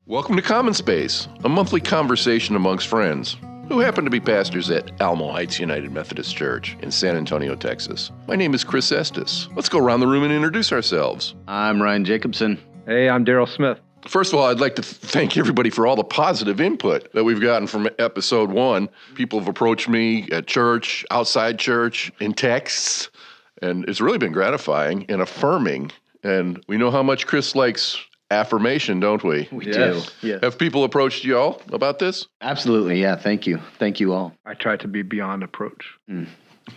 Welcome to Common Space, a monthly conversation amongst friends who happen to be pastors at Alamo Heights United Methodist Church in San Antonio, Texas. My name is Chris Estes. Let's go around the room and introduce ourselves. I'm Ryan Jacobson. Hey, I'm Daryl Smith. First of all, I'd like to thank everybody for all the positive input that we've gotten from episode 1. People have approached me at church, outside church, in texts, and it's really been gratifying and affirming. And we know how much Chris likes affirmation, don't we? We do. Yes. Have people approached you all about this? Absolutely. Yeah. Thank you. Thank you all. I try to be beyond approach.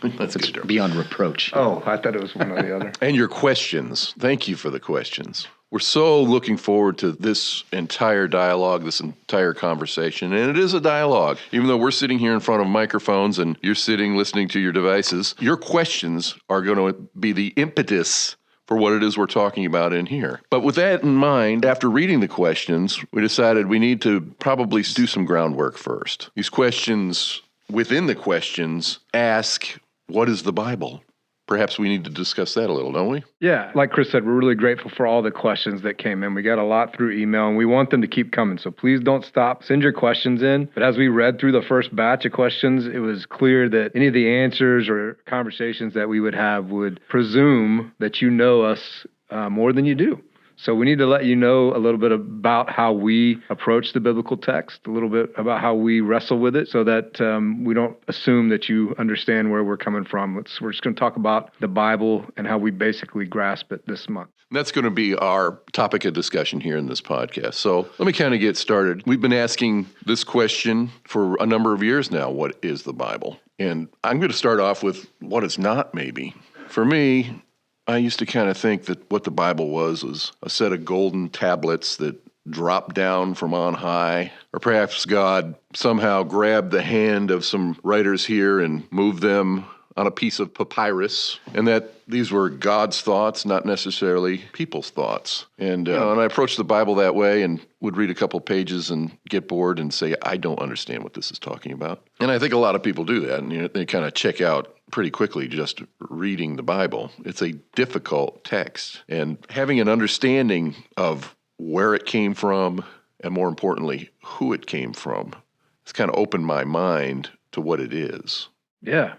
That's good. Beyond reproach. Oh, I thought it was one or the other. And your questions. Thank you for the questions. We're so looking forward to this entire dialogue, this entire conversation. And it is a dialogue. Even though we're sitting here in front of microphones and you're sitting listening to your devices, your questions are going to be the impetus for what it is we're talking about in here. But with that in mind, after reading the questions, we decided we need to probably do some groundwork first. These questions, within the questions, ask, what is the Bible? Perhaps we need to discuss that a little, don't we? Yeah, like Chris said, we're really grateful for all the questions that came in. We got a lot through email, and we want them to keep coming. So please don't stop. Send your questions in. But as we read through the first batch of questions, it was clear that any of the answers or conversations that we would have would presume that you know us more than you do. So we need to let you know a little bit about how we approach the biblical text, a little bit about how we wrestle with it, so that we don't assume that you understand where we're coming from. We're just going to talk about the Bible and how we basically grasp it this month. That's going to be our topic of discussion here in this podcast. So let me kind of get started. We've been asking this question for a number of years now. What is the Bible? And I'm going to start off with what it's not, maybe. For me, I used to kind of think that what the Bible was a set of golden tablets that dropped down from on high, or perhaps God somehow grabbed the hand of some writers here and moved them on a piece of papyrus, and that these were God's thoughts, not necessarily people's thoughts. And I approached the Bible that way and would read a couple pages and get bored and say, I don't understand what this is talking about. And I think a lot of people do that, and they kind of check out pretty quickly just reading the Bible. It's a difficult text, and having an understanding of where it came from, and more importantly, who it came from, it's kind of opened my mind to what it is. Yeah.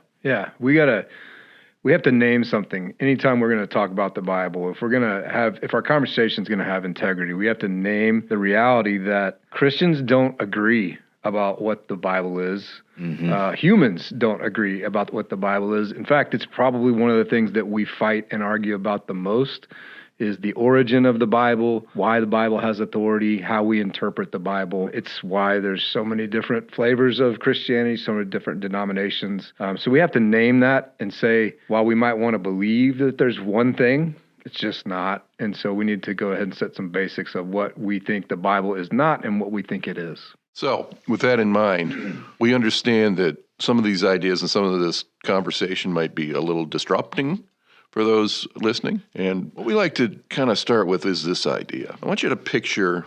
We have to name something. Anytime we're going to talk about the Bible, if our conversation is going to have integrity, we have to name the reality that Christians don't agree about what the Bible is. Mm-hmm. Humans don't agree about what the Bible is. In fact, it's probably one of the things that we fight and argue about the most is the origin of the Bible, why the Bible has authority, how we interpret the Bible. It's why there's so many different flavors of Christianity, so many different denominations. So we have to name that and say, while we might want to believe that there's one thing, it's just not. And so we need to go ahead and set some basics of what we think the Bible is not and what we think it is. So with that in mind, we understand that some of these ideas and some of this conversation might be a little disrupting for those listening. And what we like to kind of start with is this idea. I want you to picture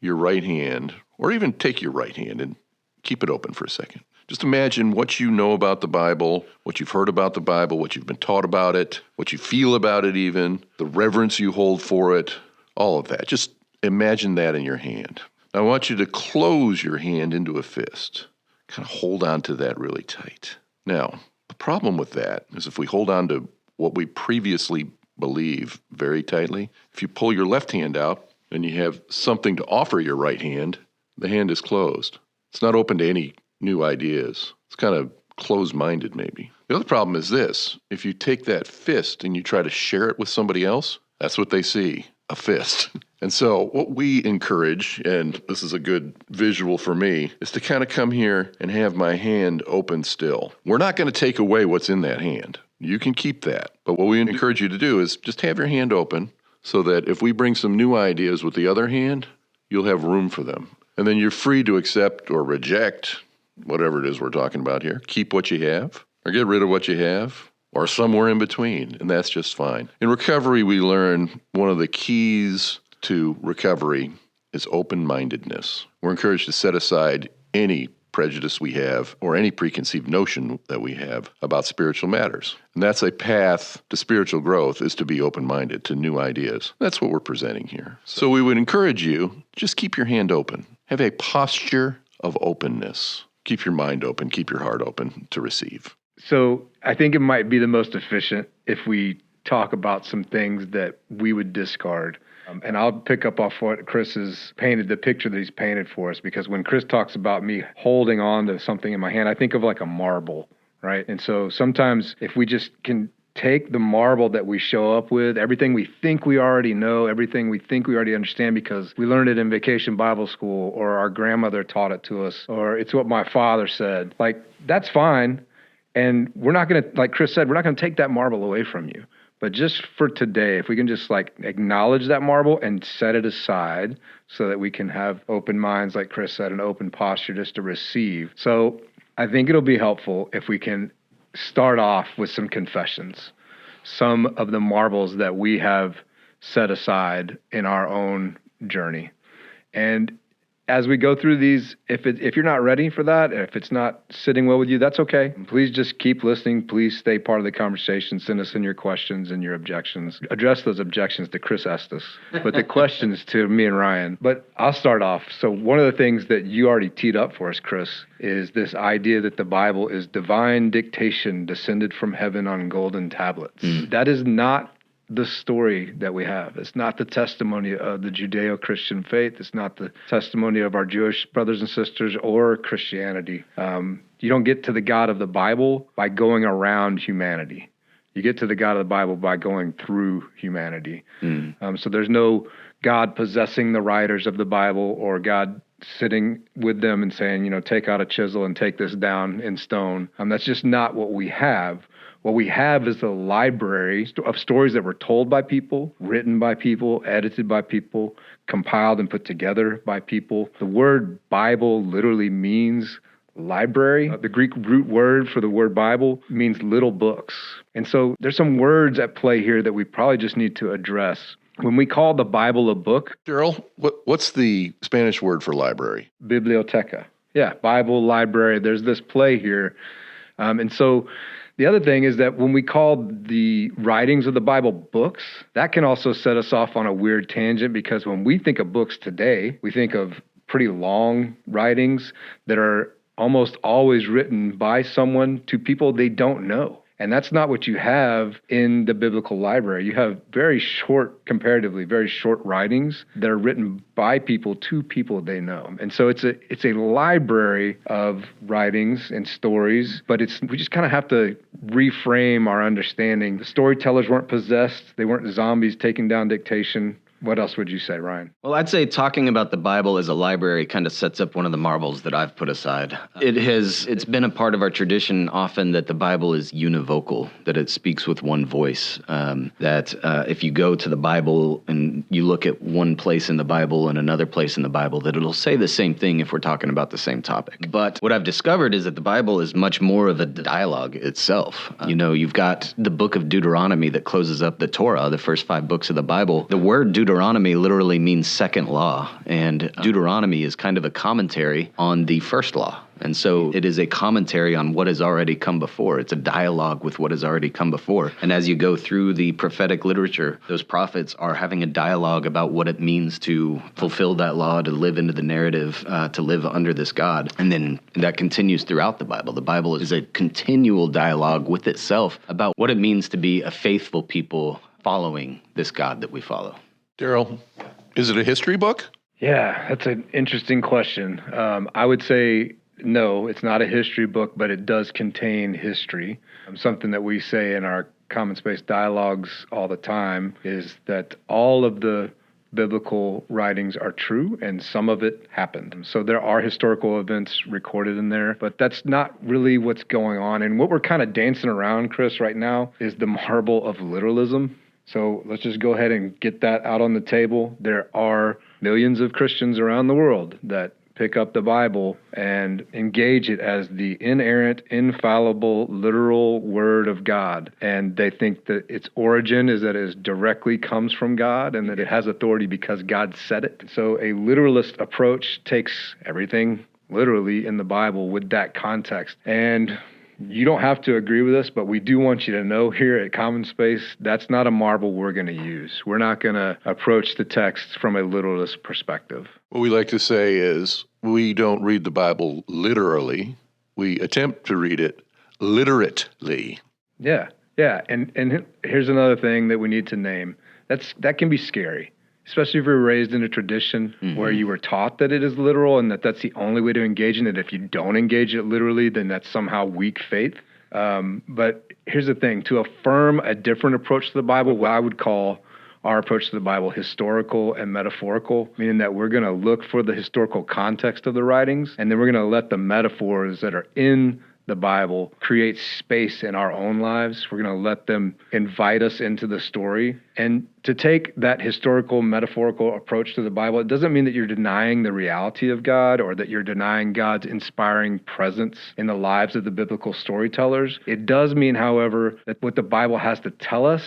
your right hand, or even take your right hand and keep it open for a second. Just imagine what you know about the Bible, what you've heard about the Bible, what you've been taught about it, what you feel about it even, the reverence you hold for it, all of that. Just imagine that in your hand. Now, I want you to close your hand into a fist. Kind of hold on to that really tight. Now, the problem with that is if we hold on to what we previously believe very tightly, if you pull your left hand out and you have something to offer your right hand, the hand is closed. It's not open to any new ideas. It's kind of closed-minded maybe. The other problem is this. If you take that fist and you try to share it with somebody else, that's what they see, a fist. And so what we encourage, and this is a good visual for me, is to kind of come here and have my hand open still. We're not going to take away what's in that hand. You can keep that. But what we encourage you to do is just have your hand open so that if we bring some new ideas with the other hand, you'll have room for them. And then you're free to accept or reject whatever it is we're talking about here. Keep what you have or get rid of what you have or somewhere in between, and that's just fine. In recovery, we learn one of the keys to recovery is open-mindedness. We're encouraged to set aside any prejudice we have or any preconceived notion that we have about spiritual matters. And that's a path to spiritual growth, is to be open-minded to new ideas. That's what we're presenting here. So we would encourage you, just keep your hand open. Have a posture of openness. Keep your mind open, keep your heart open to receive. So I think it might be the most efficient if we talk about some things that we would discard. And I'll pick up off what Chris has painted, the picture that he's painted for us, because when Chris talks about me holding on to something in my hand, I think of like a marble, right? And so sometimes if we just can take the marble that we show up with, everything we think we already know, everything we think we already understand because we learned it in vacation Bible school, or our grandmother taught it to us, or it's what my father said, like, that's fine. And we're not going to, like Chris said, we're not going to take that marble away from you. But just for today, if we can just like acknowledge that marble and set it aside so that we can have open minds, like Chris said, an open posture just to receive. So I think it'll be helpful if we can start off with some confessions, some of the marbles that we have set aside in our own journey. And as we go through these, if you're not ready for that, if it's not sitting well with you, that's okay. Please just keep listening. Please stay part of the conversation. Send us in your questions and your objections. Address those objections to Chris Estes, but the questions to me and Ryan. But I'll start off. So one of the things that you already teed up for us, Chris, is this idea that the Bible is divine dictation descended from heaven on golden tablets. That is not the story that we have. It's not the testimony of the Judeo-Christian faith. It's not the testimony of our Jewish brothers and sisters or Christianity. You don't get to the God of the Bible by going around humanity. You get to the God of the Bible by going through humanity. So there's no God possessing the writers of the Bible or God sitting with them and saying, take out a chisel and take this down in stone. That's just not what we have. What we have is a library of stories that were told by people, written by people, edited by people, compiled and put together by people. The word Bible literally means library. The Greek root word for the word Bible means little books. And so there's some words at play here that we probably just need to address. When we call the Bible a book, Daryl, what's the Spanish word for library? Biblioteca. Yeah, Bible, library. There's this play here. And so the other thing is that when we call the writings of the Bible books, that can also set us off on a weird tangent, because when we think of books today, we think of pretty long writings that are almost always written by someone to people they don't know. And that's not what you have in the biblical library. You have very short, comparatively, very short writings that are written by people to people they know. And so it's a library of writings and stories, but we just kind of have to reframe our understanding. The storytellers weren't possessed. They weren't zombies taking down dictation. What else would you say, Ryan? Well, I'd say talking about the Bible as a library kind of sets up one of the marbles that I've put aside. It's been a part of our tradition often that the Bible is univocal, that it speaks with one voice, that if you go to the Bible and you look at one place in the Bible and another place in the Bible, that it'll say the same thing if we're talking about the same topic. But what I've discovered is that the Bible is much more of a dialogue itself. You've got the book of Deuteronomy that closes up the Torah, the first 5 books of the Bible. The word Deuteronomy literally means second law, and Deuteronomy is kind of a commentary on the first law. And so it is a commentary on what has already come before. It's a dialogue with what has already come before. And as you go through the prophetic literature, those prophets are having a dialogue about what it means to fulfill that law, to live into the narrative, to live under this God. And then that continues throughout the Bible. The Bible is a continual dialogue with itself about what it means to be a faithful people following this God that we follow. Daryl, is it a history book? Yeah, that's an interesting question. I would say no, it's not a history book, but it does contain history. Something that we say in our common space dialogues all the time is that all of the biblical writings are true and some of it happened. So there are historical events recorded in there, but that's not really what's going on. And what we're kind of dancing around, Chris, right now is the marble of literalism. So let's just go ahead and get that out on the table. There are millions of Christians around the world that pick up the Bible and engage it as the inerrant, infallible, literal word of God. And they think that its origin is that it directly comes from God and that it has authority because God said it. So a literalist approach takes everything literally in the Bible with that context. And you don't have to agree with us, but we do want you to know here at Common Space, that's not a marble we're going to use. We're not going to approach the text from a literalist perspective. What we like to say is we don't read the Bible literally. We attempt to read it literately. Yeah. And here's another thing that we need to name. That can be scary, especially if you're raised in a tradition where you were taught that it is literal and that's the only way to engage in it. If you don't engage it literally, then that's somehow weak faith. But here's the thing. To affirm a different approach to the Bible, what I would call our approach to the Bible historical and metaphorical, meaning that we're going to look for the historical context of the writings, and then we're going to let the metaphors that are in the Bible create space in our own lives. We're going to let them invite us into the story. And to take that historical, metaphorical approach to the Bible, it doesn't mean that you're denying the reality of God or that you're denying God's inspiring presence in the lives of the biblical storytellers. It does mean, however, that what the Bible has to tell us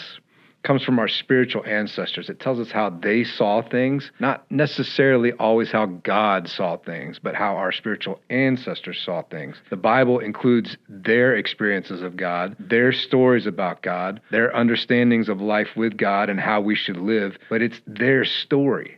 comes from our spiritual ancestors. It tells us how they saw things, not necessarily always how God saw things, but how our spiritual ancestors saw things. The Bible includes their experiences of God, their stories about God, their understandings of life with God and how we should live, but it's their story,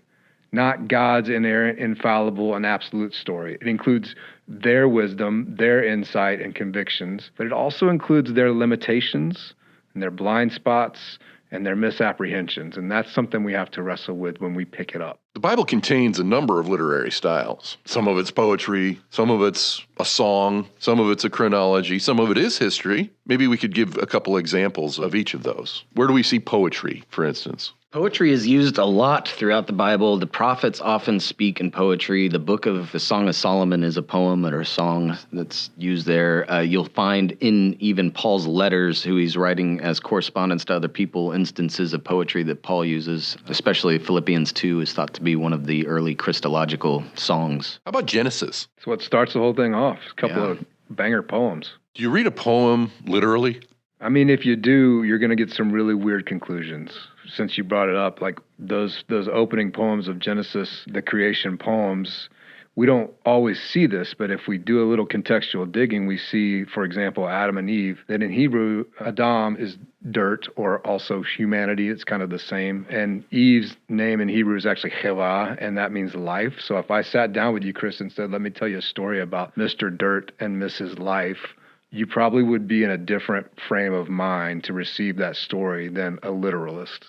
not God's inerrant, infallible, and absolute story. It includes their wisdom, their insight and convictions, but it also includes their limitations and their blind spots and their misapprehensions. And that's something we have to wrestle with when we pick it up. The Bible contains a number of literary styles. Some of it's poetry, some of it's a song, some of it's a chronology, some of it is history. Maybe we could give a couple examples of each of those. Where do we see poetry, for instance? Poetry is used a lot throughout the Bible. The prophets often speak in poetry. The book of the Song of Solomon is a poem or a song that's used there. You'll find in even Paul's letters, who he's writing as correspondence to other people, instances of poetry that Paul uses, especially Philippians 2 is thought to be one of the early Christological songs. How about Genesis? It's what starts the whole thing off. A couple of banger poems. Do you read a poem literally? I mean, if you do, you're going to get some really weird conclusions. Since you brought it up, like those opening poems of Genesis, the creation poems, we don't always see this, but if we do a little contextual digging, we see, for example, Adam and Eve, that in Hebrew, Adam is dirt or also humanity. It's kind of the same. And Eve's name in Hebrew is actually Cheva, and that means life. So if I sat down with you, Chris, and said, let me tell you a story about Mr. Dirt and Mrs. Life, you probably would be in a different frame of mind to receive that story than a literalist.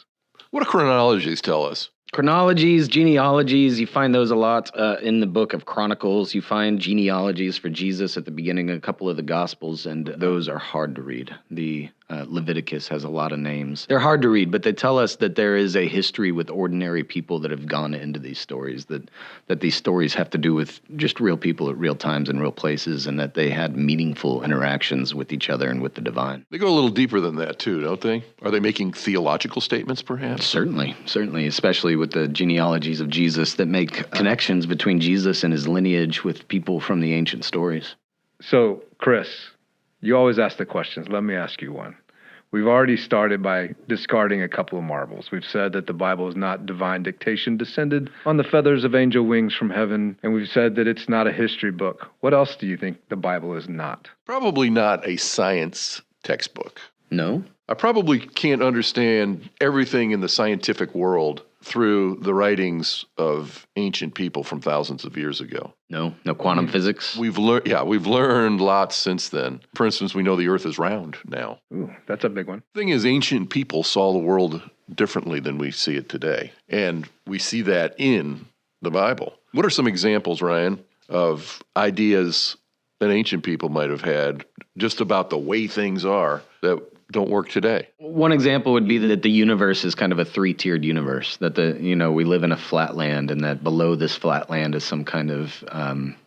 What do chronologies tell us? Chronologies, genealogies, you find those a lot in the book of Chronicles. You find genealogies for Jesus at the beginning of a couple of the Gospels, and those are hard to read. The Leviticus has a lot of names. They're hard to read, but they tell us that there is a history with ordinary people that have gone into these stories, that these stories have to do with just real people at real times and real places, and that they had meaningful interactions with each other and with the divine. They go a little deeper than that, too, don't they? Are they making theological statements, perhaps? Certainly, especially with the genealogies of Jesus that make connections between Jesus and his lineage with people from the ancient stories. So, Chris, you always ask the questions. Let me ask you one. We've already started by discarding a couple of marbles. We've said that the Bible is not divine dictation descended on the feathers of angel wings from heaven, and we've said that it's not a history book. What else do you think the Bible is not? Probably not a science textbook. No? I probably can't understand everything in the scientific world through the writings of ancient people from thousands of years ago. No quantum physics? We've learned lots since then. For instance, we know the earth is round now. Ooh, that's a big one. The thing is, ancient people saw the world differently than we see it today. And we see that in the Bible. What are some examples, Ryan, of ideas that ancient people might have had just about the way things are that don't work today? One example would be that the universe is kind of a three-tiered universe, that we live in a flat land, and that below this flat land is some kind of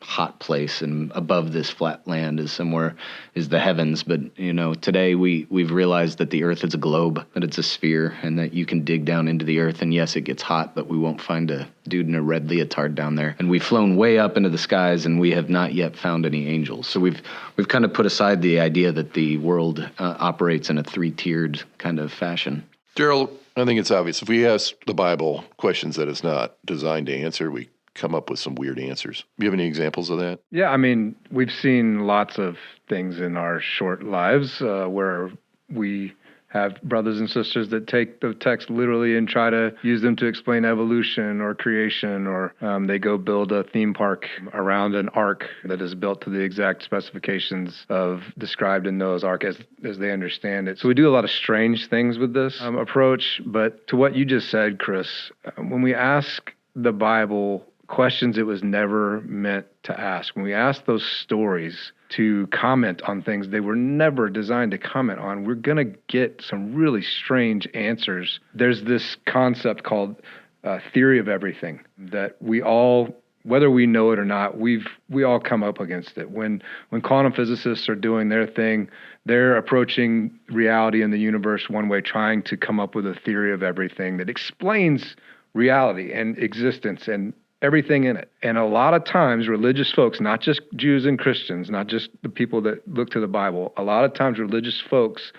hot place, and above this flat land is the heavens. But today we've realized that the earth is a globe, that it's a sphere, and that you can dig down into the earth, and yes, it gets hot, but we won't find a dude in a red leotard down there. And we've flown way up into the skies, and we have not yet found any angels. So we've kind of put aside the idea that the world operates in a three-tiered kind of fashion. Daryl, I think it's obvious. If we ask the Bible questions that it's not designed to answer, we come up with some weird answers. Do you have any examples of that? Yeah, I mean, we've seen lots of things in our short lives where we have brothers and sisters that take the text literally and try to use them to explain evolution or creation, or they go build a theme park around an ark that is built to the exact specifications of described in Noah's Ark as they understand it. So we do a lot of strange things with this approach. But to what you just said, Chris, when we ask the Bible questions it was never meant to ask, when we ask those stories to comment on things they were never designed to comment on, we're going to get some really strange answers. There's this concept called theory of everything that we all, whether we know it or not, we all come up against it. When quantum physicists are doing their thing, they're approaching reality in the universe one way, trying to come up with a theory of everything that explains reality and existence and everything in it. And a lot of times religious folks, not just Jews and Christians, not just the people that look to the Bible, a lot of times religious folks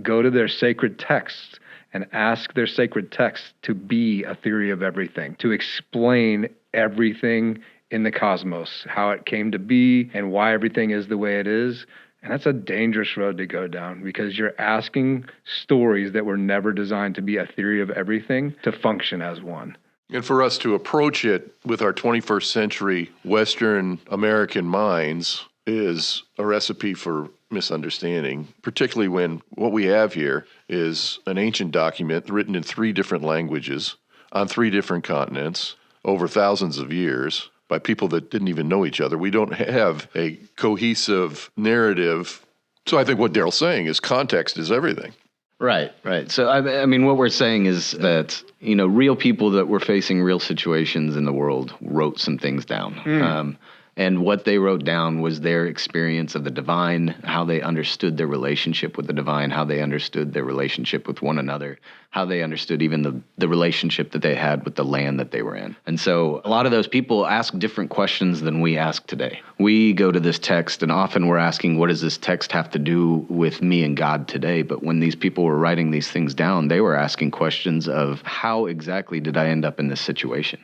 go to their sacred texts and ask their sacred texts to be a theory of everything, to explain everything in the cosmos, how it came to be and why everything is the way it is. And that's a dangerous road to go down, because you're asking stories that were never designed to be a theory of everything to function as one. And for us to approach it with our 21st century Western American minds is a recipe for misunderstanding, particularly when what we have here is an ancient document written in 3 different languages on 3 different continents over thousands of years by people that didn't even know each other. We don't have a cohesive narrative. So I think what Daryl's saying is context is everything. Right. So, I mean, what we're saying is that, real people that were facing real situations in the world wrote some things down. And what they wrote down was their experience of the divine, how they understood their relationship with the divine, how they understood their relationship with one another, how they understood even the relationship that they had with the land that they were in. And so a lot of those people ask different questions than we ask today. We go to this text, and often we're asking, what does this text have to do with me and God today? But when these people were writing these things down, they were asking questions of, how exactly did I end up in this situation?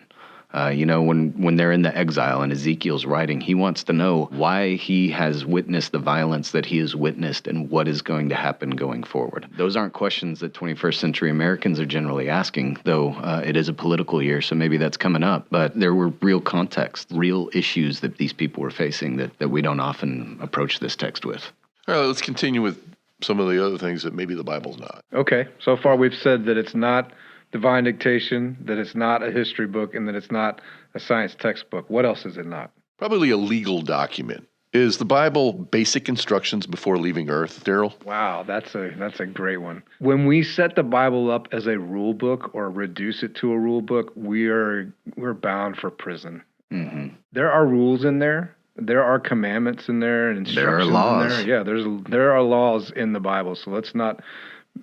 When they're in the exile and Ezekiel's writing, he wants to know why he has witnessed the violence that he has witnessed and what is going to happen going forward. Those aren't questions that 21st century Americans are generally asking, though it is a political year, so maybe that's coming up. But there were real context, real issues that these people were facing that we don't often approach this text with. All right, let's continue with some of the other things that maybe the Bible's not. Okay, so far we've said that it's not divine dictation, that it's not a history book, and that it's not a science textbook. What else is it not? Probably a legal document. Is the Bible basic instructions before leaving Earth, Daryl? Wow, that's a great one. When we set the Bible up as a rule book or reduce it to a rule book, we're bound for prison. Mm-hmm. There are rules in there. There are commandments in there and instructions there are laws. in there. Yeah, there are laws in the Bible, so let's not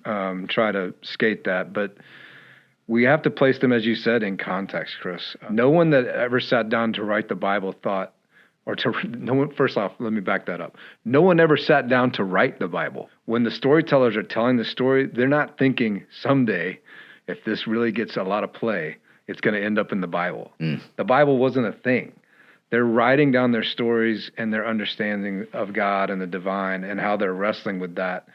try to skate that. But we have to place them, as you said, in context, Chris. No one that ever sat down to write the Bible thought, first off, let me back that up. No one ever sat down to write the Bible. When the storytellers are telling the story, they're not thinking someday, if this really gets a lot of play, it's going to end up in the Bible. The Bible wasn't a thing. They're writing down their stories and their understanding of God and the divine and how they're wrestling with that.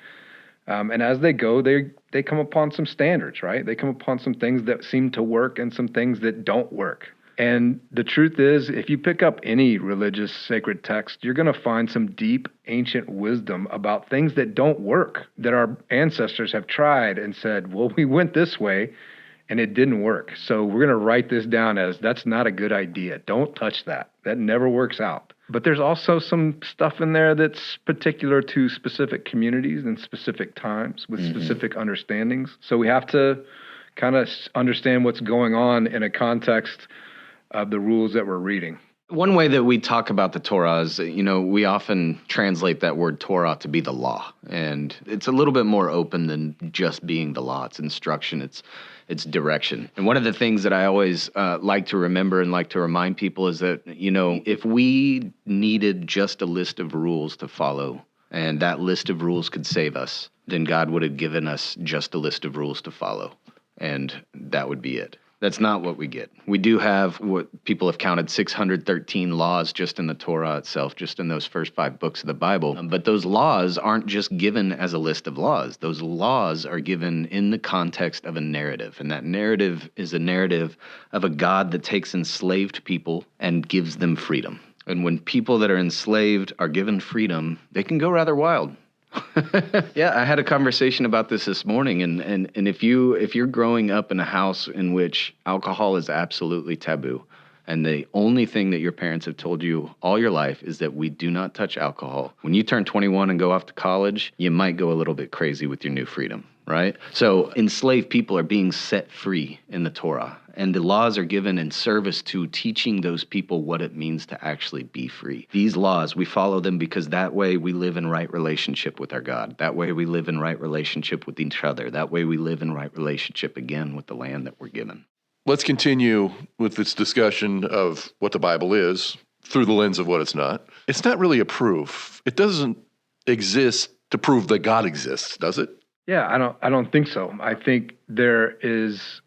And as they go, they come upon some standards, right? They come upon some things that seem to work and some things that don't work. And the truth is, if you pick up any religious sacred text, you're going to find some deep ancient wisdom about things that don't work, that our ancestors have tried and said, well, we went this way and it didn't work. So we're going to write this down as, that's not a good idea. Don't touch that. That never works out. But there's also some stuff in there that's particular to specific communities and specific times with specific understandings. So we have to kind of understand what's going on in a context of the rules that we're reading. One way that we talk about the Torah is, we often translate that word Torah to be the law. And it's a little bit more open than just being the law. It's instruction. It's direction. And one of the things that I always like to remember and like to remind people is that, if we needed just a list of rules to follow, and that list of rules could save us, then God would have given us just a list of rules to follow. And that would be it. That's not what we get. We do have what people have counted 613 laws just in the Torah itself, just in those first 5 books of the Bible. But those laws aren't just given as a list of laws. Those laws are given in the context of a narrative. And that narrative is a narrative of a God that takes enslaved people and gives them freedom. And when people that are enslaved are given freedom, they can go rather wild. Yeah, I had a conversation about this morning, and if you're growing up in a house in which alcohol is absolutely taboo, and the only thing that your parents have told you all your life is that we do not touch alcohol, when you turn 21 and go off to college, you might go a little bit crazy with your new freedom, right? So enslaved people are being set free in the Torah, and the laws are given in service to teaching those people what it means to actually be free. These laws, we follow them because that way we live in right relationship with our God. That way we live in right relationship with each other. That way we live in right relationship again with the land that we're given. Let's continue with this discussion of what the Bible is through the lens of what it's not. It's not really a proof. It doesn't exist to prove that God exists, does it? Yeah, I don't think so. I think there is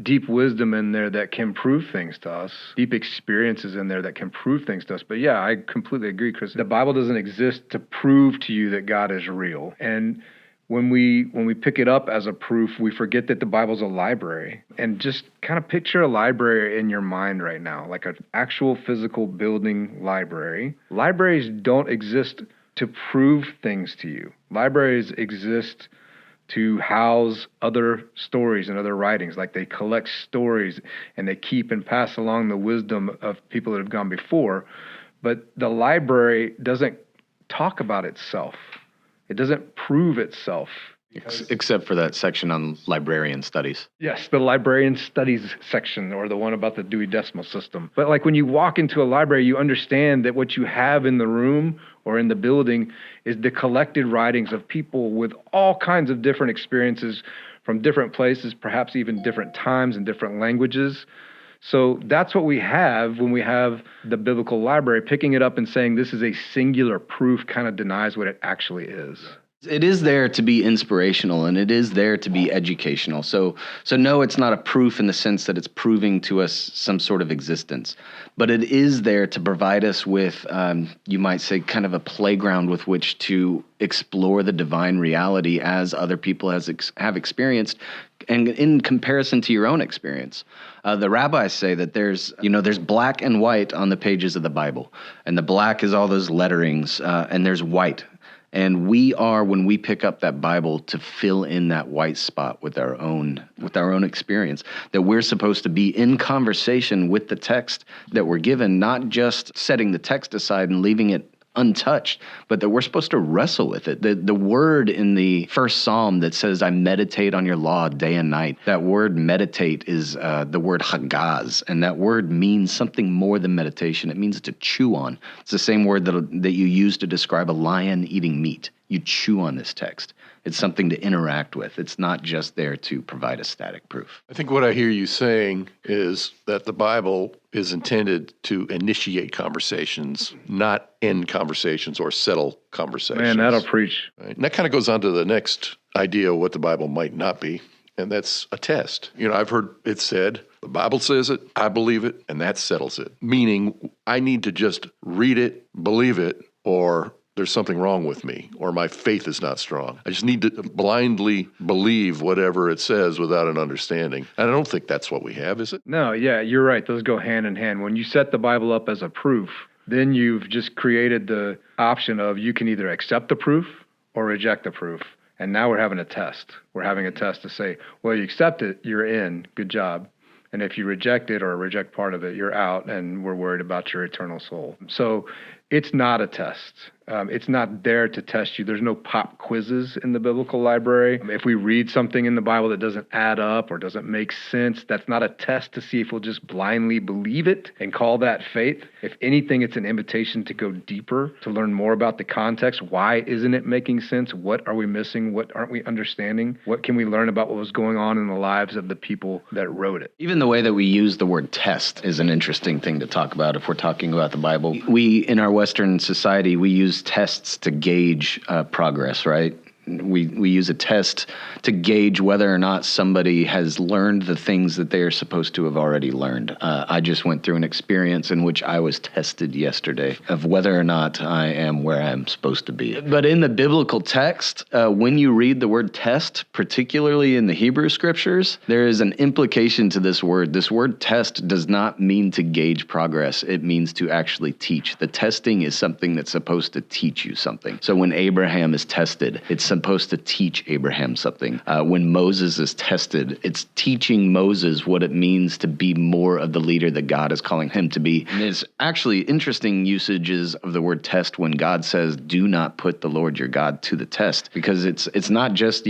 deep wisdom in there that can prove things to us, deep experiences in there that can prove things to us. But yeah, I completely agree, Chris. The Bible doesn't exist to prove to you that God is real. And when we pick it up as a proof, we forget that the Bible's a library. And just kind of picture a library in your mind right now, like an actual physical building library. Libraries don't exist to prove things to you. Libraries exist to house other stories and other writings. Like they collect stories and they keep and pass along the wisdom of people that have gone before. But the library doesn't talk about itself. It doesn't prove itself. Except for that section on librarian studies. Yes, the librarian studies section, or the one about the Dewey Decimal System. But like when you walk into a library, you understand that what you have in the room or in the building is the collected writings of people with all kinds of different experiences from different places, perhaps even different times and different languages. So that's what we have when we have the biblical library. Picking it up and saying this is a singular proof kind of denies what it actually is. It is there to be inspirational, and it is there to be educational. So no, it's not a proof in the sense that it's proving to us some sort of existence, but it is there to provide us with, you might say, kind of a playground with which to explore the divine reality as other people have experienced, and in comparison to your own experience. The rabbis say that there's black and white on the pages of the Bible, and the black is all those letterings, and there's white. And we are, when we pick up that Bible, to fill in that white spot with our own experience, that we're supposed to be in conversation with the text that we're given, not just setting the text aside and leaving it untouched, but that we're supposed to wrestle with it. The word in the first Psalm that says, I meditate on your law day and night, that word meditate is the word hagaz, and that word means something more than meditation. It means to chew on. It's the same word that you use to describe a lion eating meat. You chew on this text. It's something to interact with. It's not just there to provide a static proof. I think what I hear you saying is that the Bible is intended to initiate conversations, not end conversations or settle conversations. Man, that'll preach. Right? And that kind of goes on to the next idea of what the Bible might not be, and that's a test. I've heard it said, the Bible says it, I believe it, and that settles it. Meaning, I need to just read it, believe it, or there's something wrong with me, or my faith is not strong. I just need to blindly believe whatever it says without an understanding. And I don't think that's what we have, is it? No, yeah, you're right. Those go hand in hand. When you set the Bible up as a proof, then you've just created the option of you can either accept the proof or reject the proof. And now we're having a test. We're having a test to say, well, you accept it, you're in, good job. And if you reject it or reject part of it, you're out, and we're worried about your eternal soul. So it's not a test. It's not there to test you. There's no pop quizzes in the biblical library. If we read something in the Bible that doesn't add up or doesn't make sense, that's not a test to see if we'll just blindly believe it and call that faith. If anything, it's an invitation to go deeper, to learn more about the context. Why isn't it making sense? What are we missing? What aren't we understanding? What can we learn about what was going on in the lives of the people that wrote it? Even the way that we use the word test is an interesting thing to talk about if we're talking about the Bible. We, in our Western society, we use tests to gauge progress, right? We use a test to gauge whether or not somebody has learned the things that they are supposed to have already learned. I just went through an experience in which I was tested yesterday of whether or not I am where I'm supposed to be. But in the biblical text, when you read the word test, particularly in the Hebrew scriptures, there is an implication to this word. This word test does not mean to gauge progress. It means to actually teach. The testing is something that's supposed to teach you something. So when Abraham is tested, it's supposed to teach Abraham something. When Moses is tested, it's teaching Moses what it means to be more of the leader that God is calling him to be. And it's actually interesting usages of the word test when God says, do not put the Lord your God to the test, because it's not just,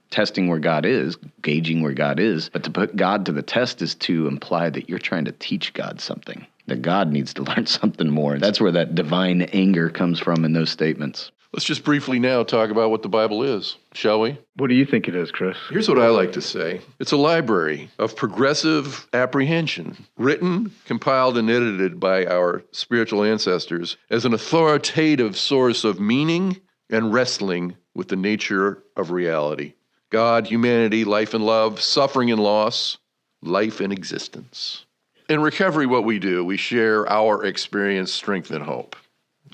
testing where God is, gauging where God is, but to put God to the test is to imply that you're trying to teach God something, that God needs to learn something more. That's where that divine anger comes from in those statements. Let's just briefly now talk about what the Bible is, shall we? What do you think it is, Chris? Here's what I like to say. It's a library of progressive apprehension, written, compiled, and edited by our spiritual ancestors as an authoritative source of meaning and wrestling with the nature of reality. God, humanity, life and love, suffering and loss, life and existence. In recovery, what we do, we share our experience, strength, and hope.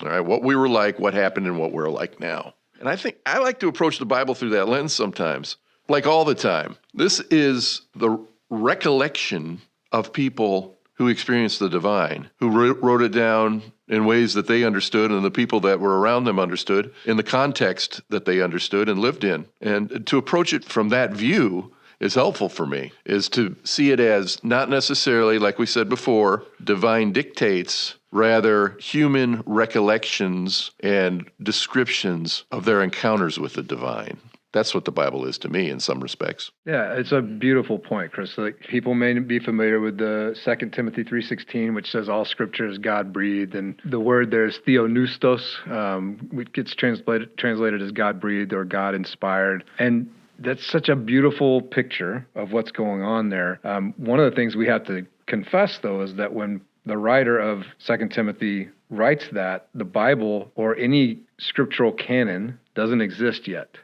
All right, what we were like, what happened, and what we're like now. And I think I like to approach the Bible through that lens sometimes, like all the time. This is the recollection of people who experienced the divine, who wrote it down in ways that they understood and the people that were around them understood, in the context that they understood and lived in. And to approach it from that view is helpful for me, is to see it as not necessarily, like we said before, divine dictates, rather human recollections and descriptions of their encounters with the divine. That's what the Bible is to me in some respects. Yeah, it's a beautiful point, Chris. Like, people may be familiar with the 2 Timothy 3:16, which says all scripture is God-breathed, and the word there is theopneustos, which gets translated as God-breathed or God-inspired. And that's such a beautiful picture of what's going on there. One of the things we have to confess, though, is that when the writer of 2 Timothy writes that, the Bible or any scriptural canon doesn't exist yet.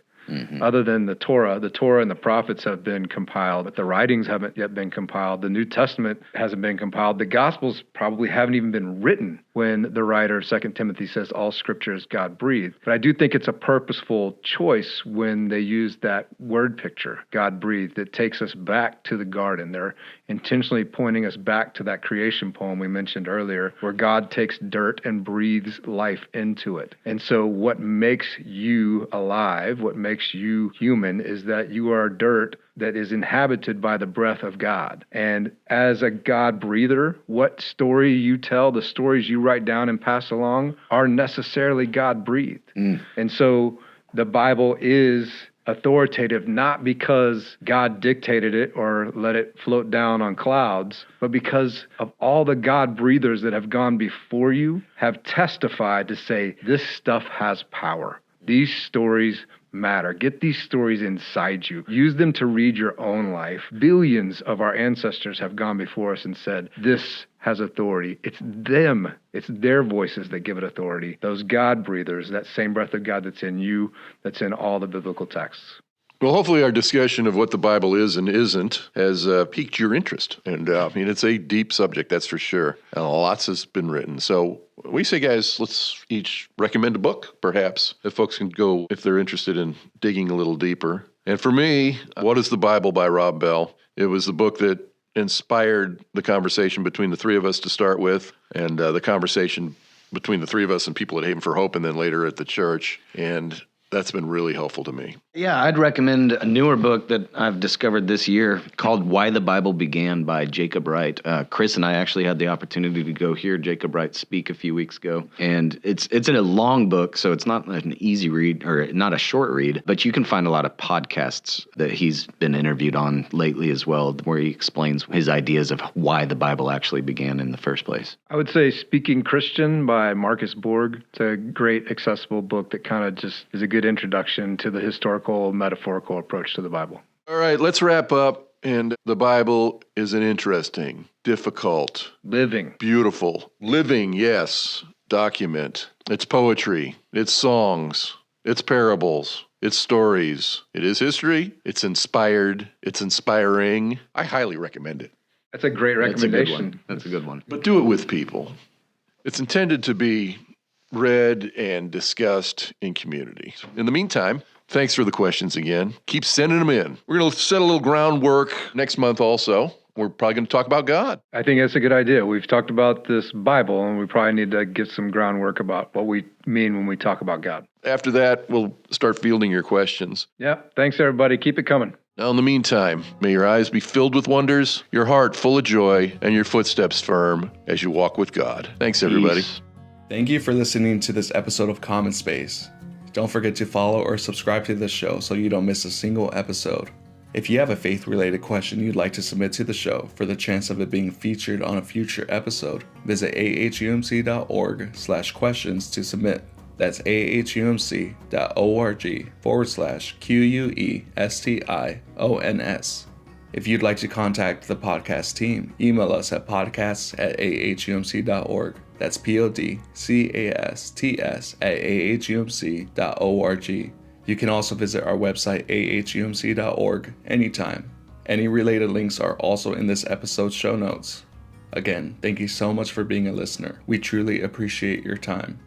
Other than the Torah and the prophets have been compiled, but the writings haven't yet been compiled. The New Testament hasn't been compiled. The Gospels probably haven't even been written when the writer of 2 Timothy says all scripture is God-breathed. But I do think it's a purposeful choice when they use that word picture, God-breathed. It takes us back to the garden. They're intentionally pointing us back to that creation poem we mentioned earlier, where God takes dirt and breathes life into it. And so what makes you alive, what makes you human, is that you are dirt that is inhabited by the breath of God. And as a God breather, what story you tell, the stories you write down and pass along, are necessarily God breathed. And so the Bible is authoritative, not because God dictated it or let it float down on clouds, but because of all the God breathers that have gone before you have testified to say, this stuff has power. These stories matter. Get these stories inside you. Use them to read your own life. Billions of our ancestors have gone before us and said, this has authority. It's them. It's their voices that give it authority. Those God breathers, that same breath of God that's in you, that's in all the biblical texts. Well, hopefully our discussion of what the Bible is and isn't has piqued your interest. And it's a deep subject, that's for sure. And lots has been written. So we say, guys, let's each recommend a book, perhaps, that folks can go if they're interested in digging a little deeper. And for me, What is the Bible by Rob Bell? It was the book that inspired the conversation between the three of us to start with, and the conversation between the three of us and people at Haven for Hope, and then later at the church. And that's been really helpful to me. Yeah, I'd recommend a newer book that I've discovered this year called Why the Bible Began by Jacob Wright. Chris and I actually had the opportunity to go hear Jacob Wright speak a few weeks ago. And it's in a long book, so it's not an easy read, or not a short read, but you can find a lot of podcasts that he's been interviewed on lately as well, where he explains his ideas of why the Bible actually began in the first place. I would say Speaking Christian by Marcus Borg. It's a great, accessible book that kind of just is a good introduction to the historical, metaphorical approach to the Bible. All right, let's wrap up. And the Bible is an interesting, difficult, beautiful, living, yes, document. It's poetry, it's songs, it's parables, it's stories, it is history, it's inspired, it's inspiring. I highly recommend it. That's a great recommendation. That's a good one. But do it with people. It's intended to be read and discussed in community. In the meantime, thanks for the questions again. Keep sending them in. We're going to set a little groundwork next month also. We're probably going to talk about God. I think that's a good idea. We've talked about this Bible, and we probably need to get some groundwork about what we mean when we talk about God. After that, we'll start fielding your questions. Yeah. Thanks, everybody. Keep it coming. Now, in the meantime, may your eyes be filled with wonders, your heart full of joy, and your footsteps firm as you walk with God. Thanks, everybody. Peace. Thank you for listening to this episode of Common Space. Don't forget to follow or subscribe to this show so you don't miss a single episode. If you have a faith-related question you'd like to submit to the show for the chance of it being featured on a future episode, visit ahumc.org/questions to submit. That's ahumc.org/QUESTIONS. If you'd like to contact the podcast team, email us at podcasts@ahumc.org. That's podcasts@ahumc.org. You can also visit our website, ahumc.org, anytime. Any related links are also in this episode's show notes. Again, thank you so much for being a listener. We truly appreciate your time.